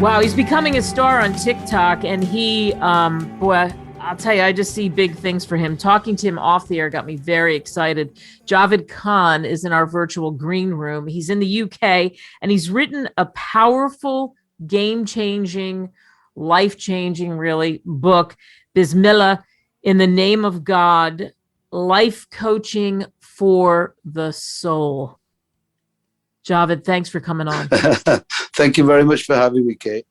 Wow, he's becoming a star on TikTok, and he, boy, I'll tell you, I just see big things for him. Talking to him off the air got me very excited. Javed Khan is in our virtual green room. He's in the UK, and he's written a powerful, game-changing, life-changing, really, book, Bismillah, in the Name of God, Life Coaching for the Soul. Javed, thanks for coming on. Thank you very much for having me, Kate.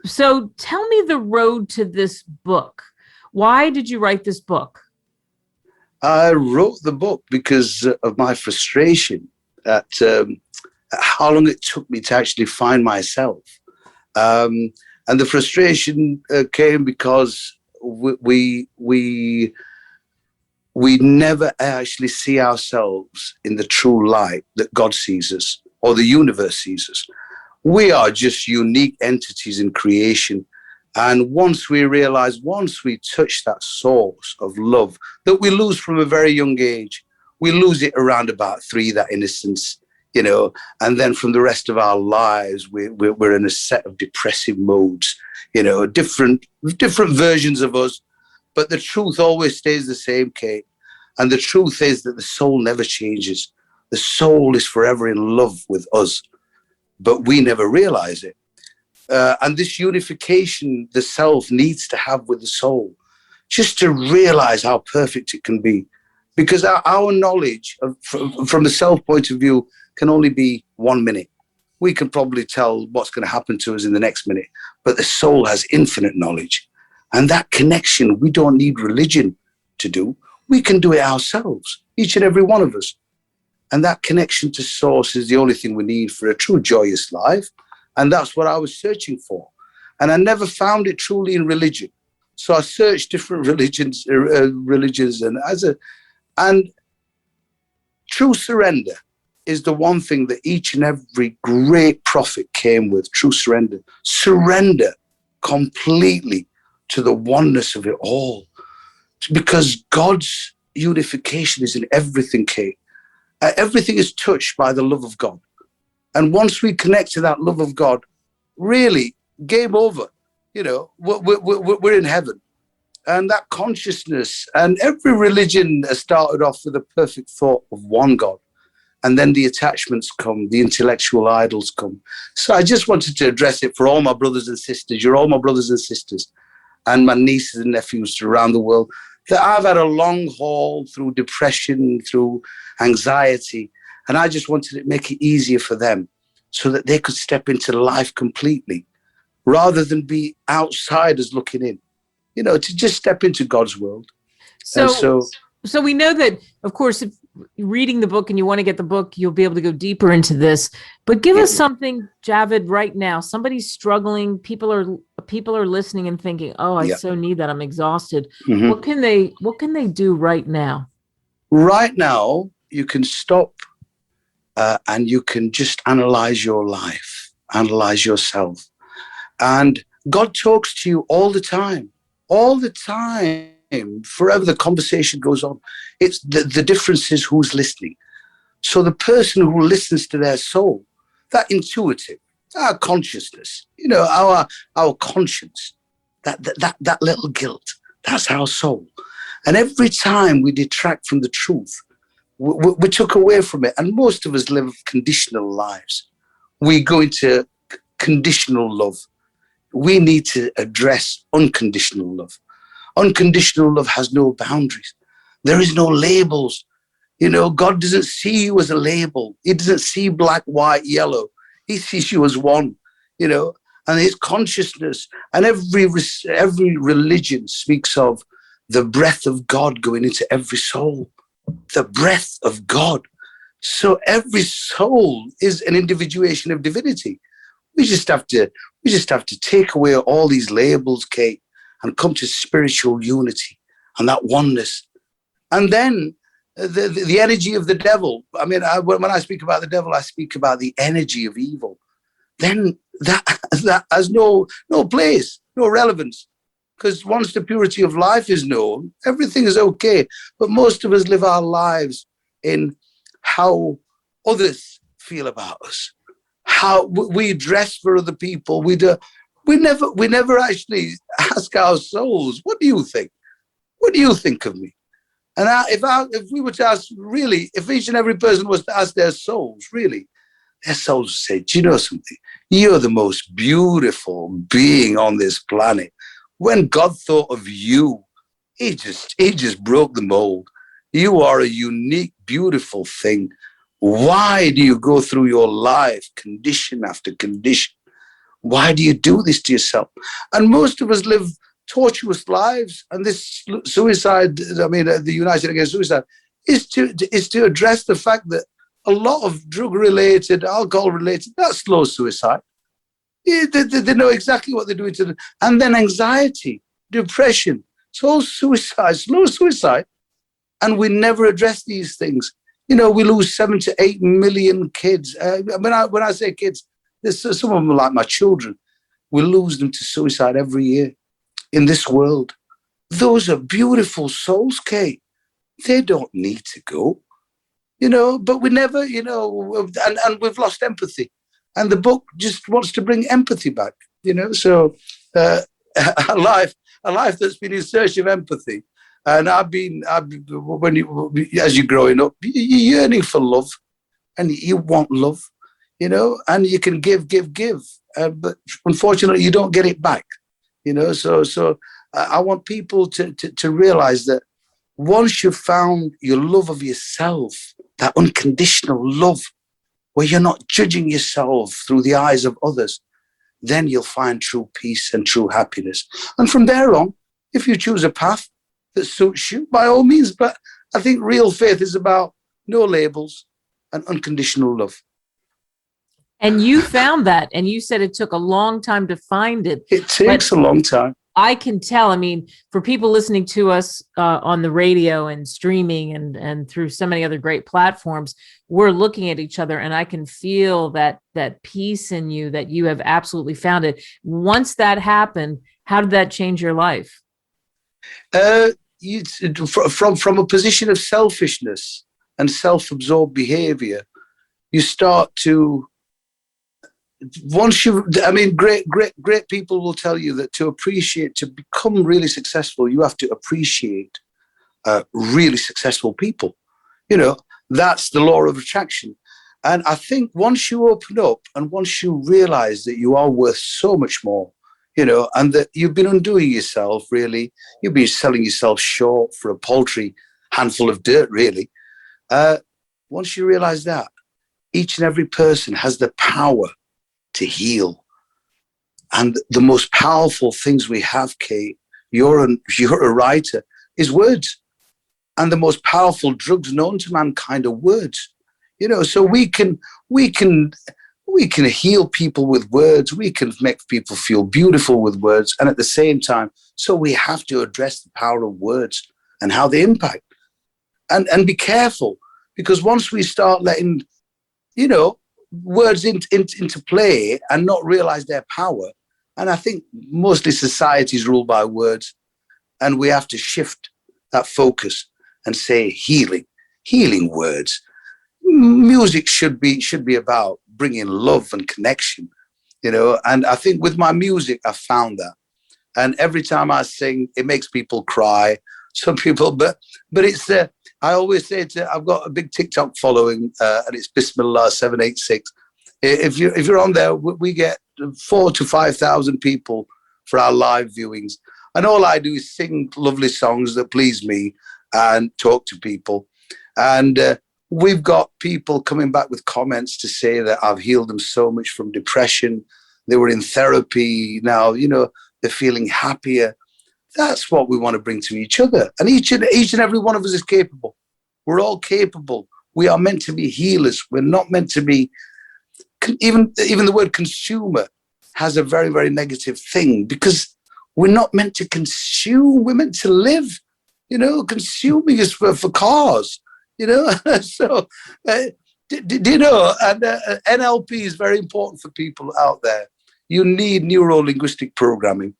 So tell me the road to this book. Why did you write this book? I wrote the book because of my frustration at how long it took me to actually find myself. And the frustration came because we never actually see ourselves in the true light that God sees us or the universe sees us. We are just unique entities in creation. And once we touch that source of love that we lose from a very young age, we lose it around about 3, that innocence, and then from the rest of our lives, we're in a set of depressive modes, different versions of us. But the truth always stays the same, Kate. And the truth is that the soul never changes. The soul is forever in love with us, but we never realize it. And this unification the self needs to have with the soul, just to realize how perfect it can be. Because our knowledge from the self point of view can only be 1 minute. We can probably tell what's going to happen to us in the next minute, but the soul has infinite knowledge. And that connection, we don't need religion to do. We can do it ourselves, each and every one of us. And that connection to source is the only thing we need for a true joyous life. And that's what I was searching for. And I never found it truly in religion. So I searched different religions and true surrender is the one thing that each and every great prophet came with, true surrender. Surrender completely to the oneness of it all. Because God's unification is in everything, Kate. Everything is touched by the love of God. And once we connect to that love of God, really, game over. We're in heaven. And that consciousness, and every religion started off with a perfect thought of one God. And then the attachments come, the intellectual idols come. So I just wanted to address it for all my brothers and sisters. You're all my brothers and sisters, and my nieces and nephews around the world, that I've had a long haul through depression, through anxiety, and I just wanted to make it easier for them so that they could step into life completely rather than be outsiders looking in, to just step into God's world. So we know that, of course, if you're reading the book and you want to get the book, you'll be able to go deeper into this. But give us something, Javed, right now. Somebody's struggling. People are listening and thinking, "Oh, I so need that. I'm exhausted." Mm-hmm. What can they do right now? Right now, you can stop and you can just analyze your life, analyze yourself. And God talks to you all the time. Forever the conversation goes on. It's the difference is who's listening. So the person who listens to their soul, that intuitive, our consciousness, our conscience, that little guilt, that's our soul. And every time we detract from the truth, we took away from it. And most of us live conditional lives. We go into conditional love. We need to address unconditional love. Unconditional love has no boundaries. There is no labels. God doesn't see you as a label. He doesn't see black, white, yellow. He sees you as one, and his consciousness. And every religion speaks of the breath of God going into every soul. The breath of God. So every soul is an individuation of divinity. We just have to take away all these labels, Kate, and come to spiritual unity and that oneness. And then the energy of the devil. I mean, when I speak about the devil, I speak about the energy of evil. Then that has no place, no relevance. Because once the purity of life is known, everything is okay. But most of us live our lives in how others feel about us, how we dress for other people. We never actually ask our souls, what do you think? What do you think of me? And if we were to ask, really, if each and every person was to ask their souls, really, their souls would say, do you know something? You're the most beautiful being on this planet. When God thought of you, he just broke the mold. You are a unique, beautiful thing. Why do you go through your life, condition after condition? Why do you do this to yourself? And most of us live tortuous lives. And this suicide, the United Against Suicide, is to address the fact that a lot of drug-related, alcohol-related, that's slow suicide. They know exactly what they're doing to them. And then anxiety, depression, it's all suicide, slow suicide. And we never address these things. We lose 7 to 8 million kids. When I say kids, there's some of them are like my children. We lose them to suicide every year in this world. Those are beautiful souls, Kate. They don't need to go, but we never, and we've lost empathy. And the book just wants to bring empathy back, So a life that's been in search of empathy. And as you're growing up, you're yearning for love, and you want love, and you can give, but unfortunately you don't get it back, So I want people to realize that once you've found your love of yourself, that unconditional love, where you're not judging yourself through the eyes of others, then you'll find true peace and true happiness. And from there on, if you choose a path that suits you, by all means. But I think real faith is about no labels and unconditional love. And you found that, and you said it took a long time to find it. It takes a long time. I can tell. For people listening to us on the radio and streaming and through so many other great platforms, we're looking at each other, and I can feel that peace in you, that you have absolutely found it. Once that happened, how did that change your life? From a position of selfishness and self-absorbed behavior, you start to, great people will tell you that to become really successful, you have to appreciate really successful people. That's the law of attraction. And I think once you open up and once you realize that you are worth so much more, and that you've been undoing yourself, really. You've been selling yourself short for a paltry handful of dirt, really. Once you realize that, each and every person has the power to heal. And the most powerful things we have, Kate, you're a writer, is words. And the most powerful drugs known to mankind are words. So we can heal people with words. We can make people feel beautiful with words. And at the same time, so we have to address the power of words and how they impact. And be careful, because once we start letting, words into play and not realize their power, and I think mostly society is ruled by words, and we have to shift that focus and say healing words. Music should be about bringing love and connection, and I think with my music, I found that. And every time I sing, it makes people cry. Some people, but it's, I always say I've got a big TikTok following, and it's Bismillah 786. If you're on there, we get 4,000 to 5,000 people for our live viewings. And all I do is sing lovely songs that please me and talk to people. And we've got people coming back with comments to say that I've healed them so much from depression. They were in therapy. Now, they're feeling happier. That's what we want to bring to each other. And each and every one of us is capable. We're all capable. We are meant to be healers. We're not meant to be, even the word consumer has a very, very negative thing, because we're not meant to consume. We're meant to live. Consuming is for cars. So, and NLP is very important for people out there. You need neuro-linguistic programming.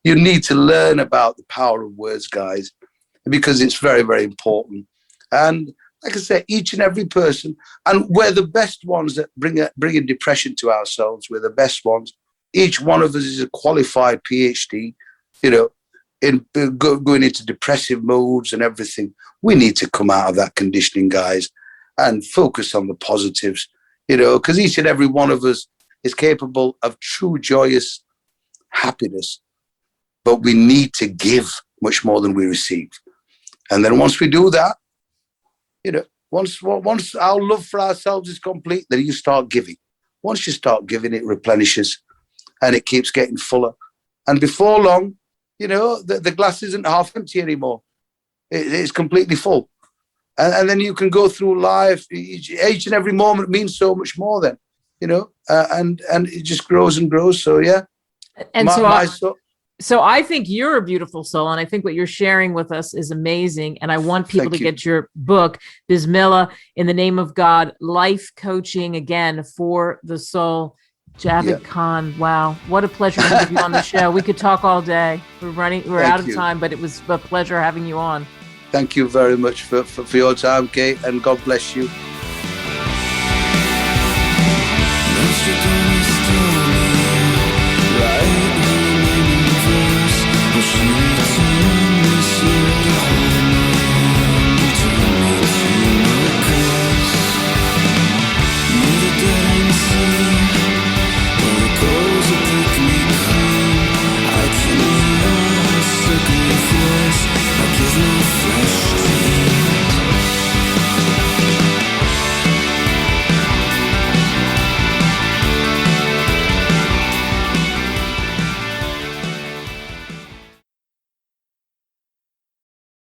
You need to learn about the power of words, guys, because it's very, very important. And like I say, each and every person, and we're the best ones that bring a depression to ourselves. We're the best ones. Each one of us is a qualified PhD, in going into depressive modes and everything. We need to come out of that conditioning, guys, and focus on the positives, because each and every one of us is capable of true joyous happiness, but we need to give much more than we receive. And then once we do that, once our love for ourselves is complete, then you start giving. Once you start giving, it replenishes and it keeps getting fuller. And before long, the glass isn't half empty anymore. It's completely full. And then you can go through life. Each and every moment means so much more then, and it just grows and grows. So, yeah. And so I think you're a beautiful soul, and I think what you're sharing with us is amazing. And I want people to get your book, Bismillah, In the Name of God, Life Coaching, again, for the soul. Javed Khan, wow, what a pleasure to have you on the show. We could talk all day. We're out of time, but it was a pleasure having you on. Thank you very much for your time, Kate, and God bless you.